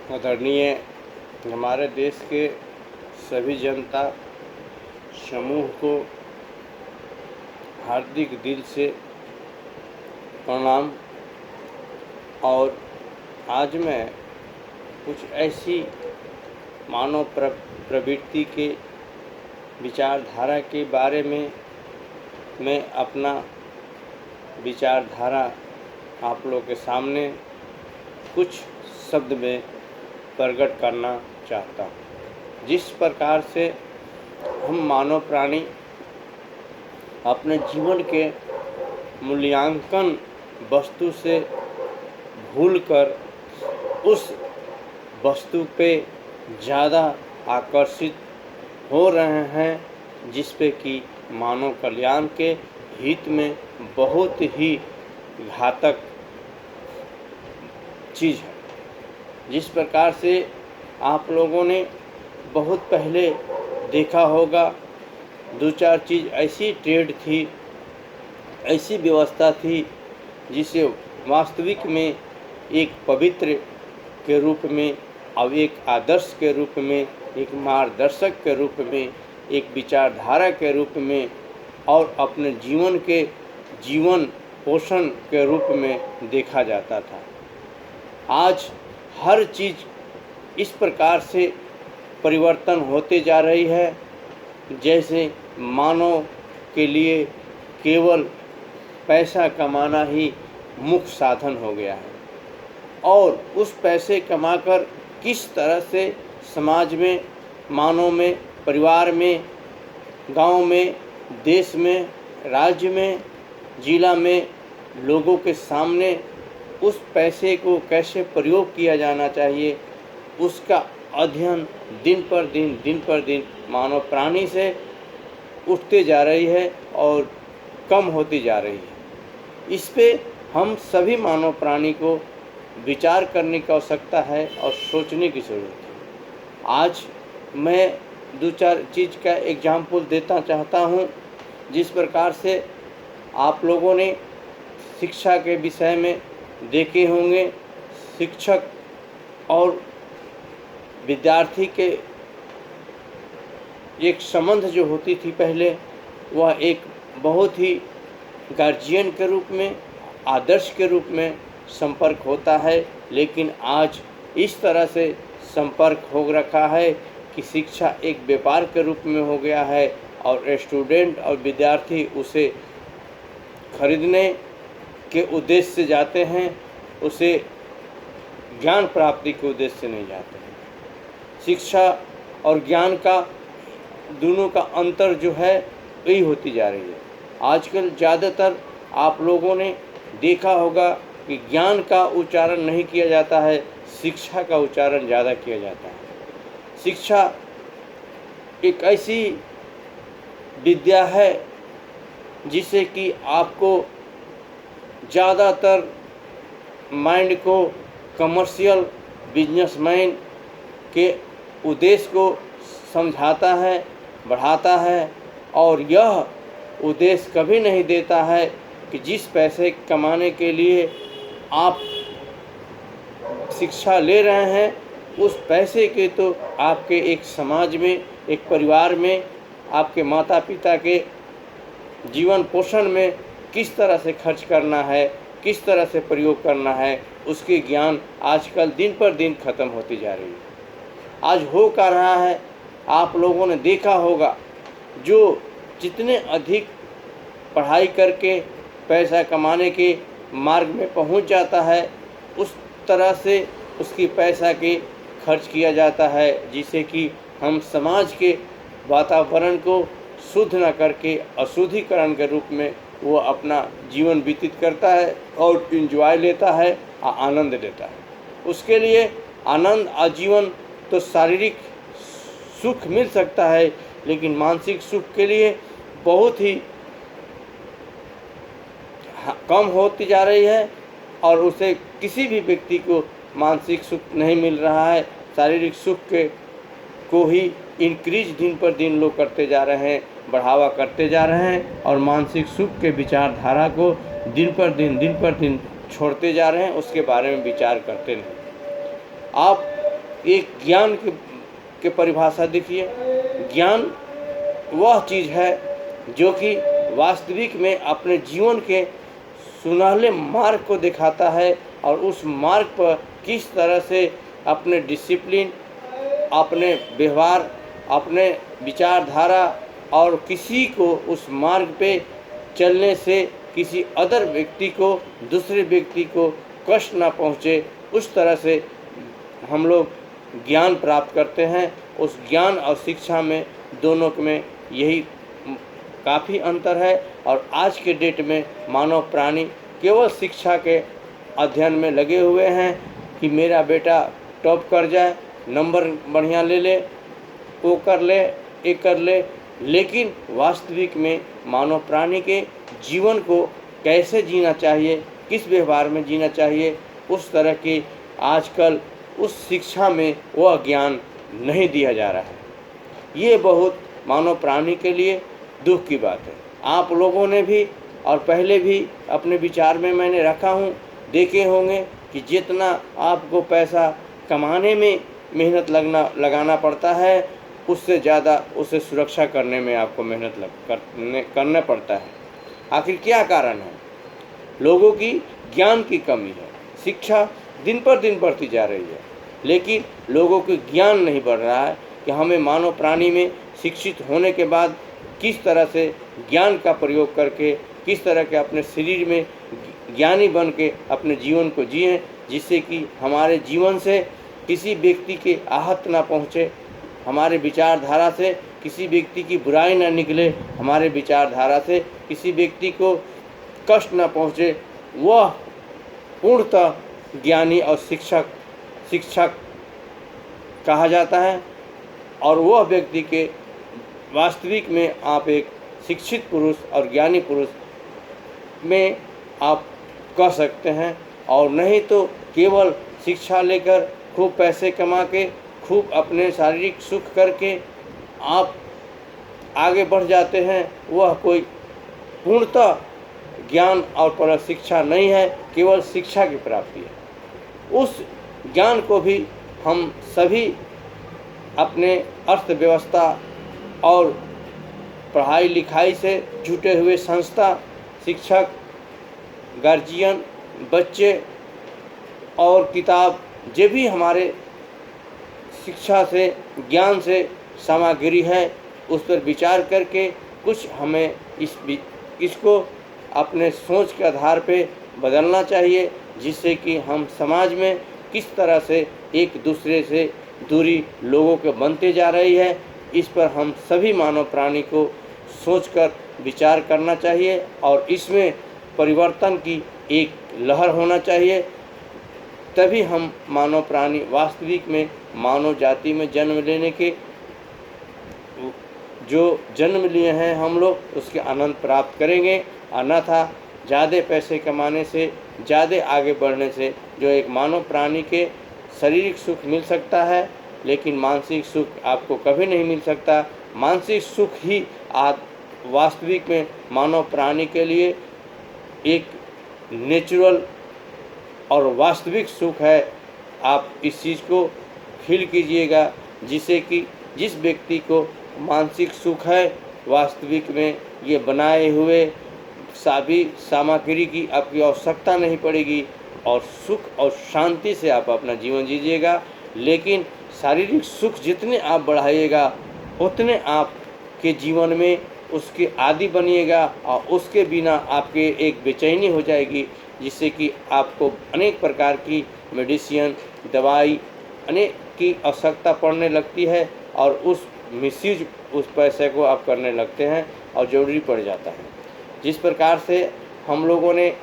आदरणीय हमारे देश के सभी जनता समूह को हार्दिक दिल से प्रणाम। और आज मैं कुछ ऐसी मानव प्रवृत्ति के विचारधारा के बारे में मैं अपना विचारधारा आप लोगों के सामने कुछ शब्द में प्रकट करना चाहता हूँ। जिस प्रकार से हम मानव प्राणी अपने जीवन के मूल्यांकन वस्तु से भूलकर उस वस्तु पे ज़्यादा आकर्षित हो रहे हैं, जिस पे कि मानव कल्याण के हित में बहुत ही घातक चीज़ है। जिस प्रकार से आप लोगों ने बहुत पहले देखा होगा, दो चार चीज़ ऐसी ट्रेड थी, ऐसी व्यवस्था थी जिसे वास्तविक में एक पवित्र के रूप में और एक आदर्श के रूप में, एक मार्गदर्शक के रूप में, एक विचारधारा के रूप में और अपने जीवन के जीवन पोषण के रूप में देखा जाता था। आज हर चीज़ इस प्रकार से परिवर्तन होते जा रही है जैसे मानव के लिए केवल पैसा कमाना ही मुख्य साधन हो गया है। और उस पैसे कमाकर किस तरह से समाज में, मानव में, परिवार में, गांव में, देश में, राज्य में, जिला में लोगों के सामने उस पैसे को कैसे प्रयोग किया जाना चाहिए, उसका अध्ययन दिन पर दिन मानव प्राणी से उठते जा रही है और कम होती जा रही है। इस पे हम सभी मानव प्राणी को विचार करने की आवश्यकता है और सोचने की ज़रूरत है। आज मैं दो चार चीज़ का एग्जाम्पल देता चाहता हूँ। जिस प्रकार से आप लोगों ने शिक्षा के विषय में देखे होंगे, शिक्षक और विद्यार्थी के एक संबंध जो होती थी पहले, वह एक बहुत ही गार्जियन के रूप में, आदर्श के रूप में संपर्क होता है। लेकिन आज इस तरह से संपर्क हो रखा है कि शिक्षा एक व्यापार के रूप में हो गया है और स्टूडेंट और विद्यार्थी उसे खरीदने के उद्देश्य से जाते हैं, उसे ज्ञान प्राप्ति के उद्देश्य से नहीं जाते हैं। शिक्षा और ज्ञान का दोनों का अंतर जो है यही होती जा रही है। आजकल ज़्यादातर आप लोगों ने देखा होगा कि ज्ञान का उच्चारण नहीं किया जाता है, शिक्षा का उच्चारण ज़्यादा किया जाता है। शिक्षा एक ऐसी विद्या है जिसे कि आपको ज़्यादातर माइंड को कमर्शियल बिजनेसमैन के उद्देश्य को समझाता है, बढ़ाता है और यह उद्देश्य कभी नहीं देता है कि जिस पैसे कमाने के लिए आप शिक्षा ले रहे हैं, उस पैसे के तो आपके एक समाज में, एक परिवार में, आपके माता पिता के जीवन पोषण में किस तरह से खर्च करना है, किस तरह से प्रयोग करना है, उसकी ज्ञान आजकल दिन पर दिन ख़त्म होती जा रही है। आज हो क्या रहा है, आप लोगों ने देखा होगा, जो जितने अधिक पढ़ाई करके पैसा कमाने के मार्ग में पहुंच जाता है, उस तरह से उसकी पैसा के खर्च किया जाता है, जिससे कि हम समाज के वातावरण को शुद्ध न करके अशुद्धिकरण के रूप में वो अपना जीवन व्यतीत करता है और एंजॉय लेता है और आनंद लेता है। उसके लिए आनंद आजीवन तो शारीरिक सुख मिल सकता है, लेकिन मानसिक सुख के लिए बहुत ही कम होती जा रही है और उसे किसी भी व्यक्ति को मानसिक सुख नहीं मिल रहा है। शारीरिक सुख को ही इंक्रीज दिन पर दिन लोग करते जा रहे हैं, बढ़ावा करते जा रहे हैं और मानसिक सुख के विचारधारा को दिन पर दिन छोड़ते जा रहे हैं, उसके बारे में विचार करते नहीं। आप एक ज्ञान के परिभाषा देखिए। ज्ञान वह चीज़ है जो कि वास्तविक में अपने जीवन के सुनहले मार्ग को दिखाता है और उस मार्ग पर किस तरह से अपने डिसिप्लिन, अपने व्यवहार, अपने विचारधारा और किसी को उस मार्ग पे चलने से किसी अदर व्यक्ति को, दूसरे व्यक्ति को कष्ट ना पहुँचे, उस तरह से हम लोग ज्ञान प्राप्त करते हैं। उस ज्ञान और शिक्षा में दोनों में यही काफ़ी अंतर है। और आज के डेट में मानव प्राणी केवल शिक्षा के अध्ययन में लगे हुए हैं कि मेरा बेटा टॉप कर जाए, नंबर बढ़िया ले ले, वो कर ले, ये कर ले, लेकिन वास्तविक में मानव प्राणी के जीवन को कैसे जीना चाहिए, किस व्यवहार में जीना चाहिए, उस तरह की आजकल उस शिक्षा में वह ज्ञान नहीं दिया जा रहा है। ये बहुत मानव प्राणी के लिए दुख की बात है। आप लोगों ने भी और पहले भी अपने विचार में मैंने रखा हूँ, देखे होंगे कि जितना आपको पैसा कमाने में मेहनत लगाना पड़ता है, उससे ज़्यादा उसे सुरक्षा करने में आपको मेहनत करना पड़ता है। आखिर क्या कारण है? लोगों की ज्ञान की कमी है। शिक्षा दिन पर दिन बढ़ती जा रही है, लेकिन लोगों को ज्ञान नहीं बढ़ रहा है कि हमें मानव प्राणी में शिक्षित होने के बाद किस तरह से ज्ञान का प्रयोग करके, किस तरह के अपने शरीर में ज्ञानी बन के अपने जीवन को जिएं, जिससे कि हमारे जीवन से किसी व्यक्ति के आहत ना पहुँचे, हमारे विचारधारा से किसी व्यक्ति की बुराई ना निकले, हमारे विचारधारा से किसी व्यक्ति को कष्ट ना पहुँचे। वह पूर्णतः ज्ञानी और शिक्षक कहा जाता है। और वह व्यक्ति के वास्तविक में आप एक शिक्षित पुरुष और ज्ञानी पुरुष में आप कह सकते हैं। और नहीं तो केवल शिक्षा लेकर खूब पैसे कमा के, खूब अपने शारीरिक सुख करके आप आगे बढ़ जाते हैं, वह कोई पूर्णतः ज्ञान और पर शिक्षा नहीं है, केवल शिक्षा की प्राप्ति है। उस ज्ञान को भी हम सभी अपने अर्थव्यवस्था और पढ़ाई लिखाई से जुटे हुए संस्था, शिक्षक, गार्जियन, बच्चे और किताब, जो भी हमारे शिक्षा से, ज्ञान से सामग्री है, उस पर विचार करके कुछ हमें इसको अपने सोच के आधार पे बदलना चाहिए, जिससे कि हम समाज में किस तरह से एक दूसरे से दूरी लोगों के बनते जा रही है, इस पर हम सभी मानव प्राणी को सोचकर विचार करना चाहिए और इसमें परिवर्तन की एक लहर होना चाहिए। तभी हम मानव प्राणी वास्तविक में मानव जाति में जन्म लेने के जो जन्म लिए हैं हम लोग, उसके आनंद प्राप्त करेंगे। अन्यथा ज़्यादा पैसे कमाने से, ज़्यादा आगे बढ़ने से जो एक मानव प्राणी के शारीरिक सुख मिल सकता है, लेकिन मानसिक सुख आपको कभी नहीं मिल सकता। मानसिक सुख ही वास्तविक में मानव प्राणी के लिए एक नेचुरल और वास्तविक सुख है। आप इस चीज़ को फील कीजिएगा, जिससे कि जिस व्यक्ति को मानसिक सुख है, वास्तविक में ये बनाए हुए सभी सामग्री की आपकी आवश्यकता नहीं पड़ेगी और सुख और शांति से आप अपना जीवन जीजिएगा। लेकिन शारीरिक सुख जितने आप बढ़ाइएगा, उतने आपके जीवन में उसके आदी बनिएगा और उसके बिना आपके एक बेचैनी हो जाएगी, जिससे कि आपको अनेक प्रकार की मेडिसिन, दवाई अनेक की आवश्यकता पड़ने लगती है और उस मिसयूज उस पैसे को आप करने लगते हैं और ज़रूरी पड़ जाता है। जिस प्रकार से हम लोगों ने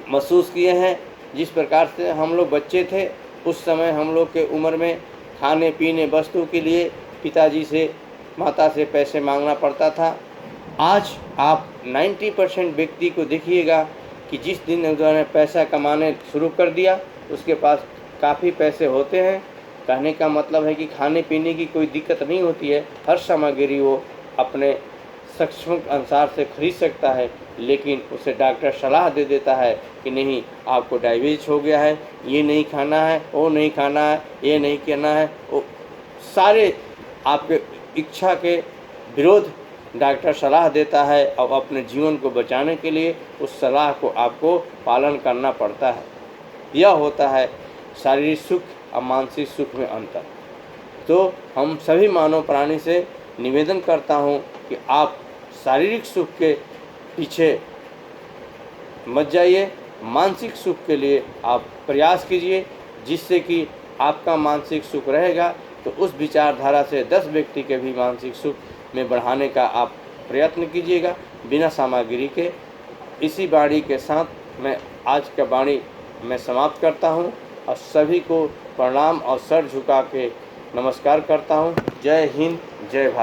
महसूस किए हैं, जिस प्रकार से हम लोग बच्चे थे, उस समय हम लोग के उम्र में खाने पीने वस्तु के लिए पिताजी से, माता से पैसे मांगना पड़ता था। आज आप 90% व्यक्ति को देखिएगा कि जिस दिन उन्होंने पैसा कमाने शुरू कर दिया, उसके पास काफ़ी पैसे होते हैं। कहने का मतलब है कि खाने पीने की कोई दिक्कत नहीं होती है, हर सामग्री वो अपने सक्षम अनुसार से खरीद सकता है। लेकिन उसे डॉक्टर सलाह दे देता है कि नहीं, आपको डायबिटीज हो गया है, ये नहीं खाना है, वो नहीं खाना है, ये नहीं करना है, वो सारे आपके इच्छा के विरोध डॉक्टर सलाह देता है और अपने जीवन को बचाने के लिए उस सलाह को आपको पालन करना पड़ता है। यह होता है शारीरिक सुख और मानसिक सुख में अंतर। तो हम सभी मानव प्राणी से निवेदन करता हूँ कि आप शारीरिक सुख के पीछे मत जाइए, मानसिक सुख के लिए आप प्रयास कीजिए, जिससे कि आपका मानसिक सुख रहेगा तो उस विचारधारा से 10 व्यक्ति के भी मानसिक सुख में बढ़ाने का आप प्रयत्न कीजिएगा बिना सामग्री के। इसी वाणी के साथ मैं आज का वाणी मैं समाप्त करता हूँ और सभी को प्रणाम और सर झुका के नमस्कार करता हूँ। जय हिंद, जय भारत।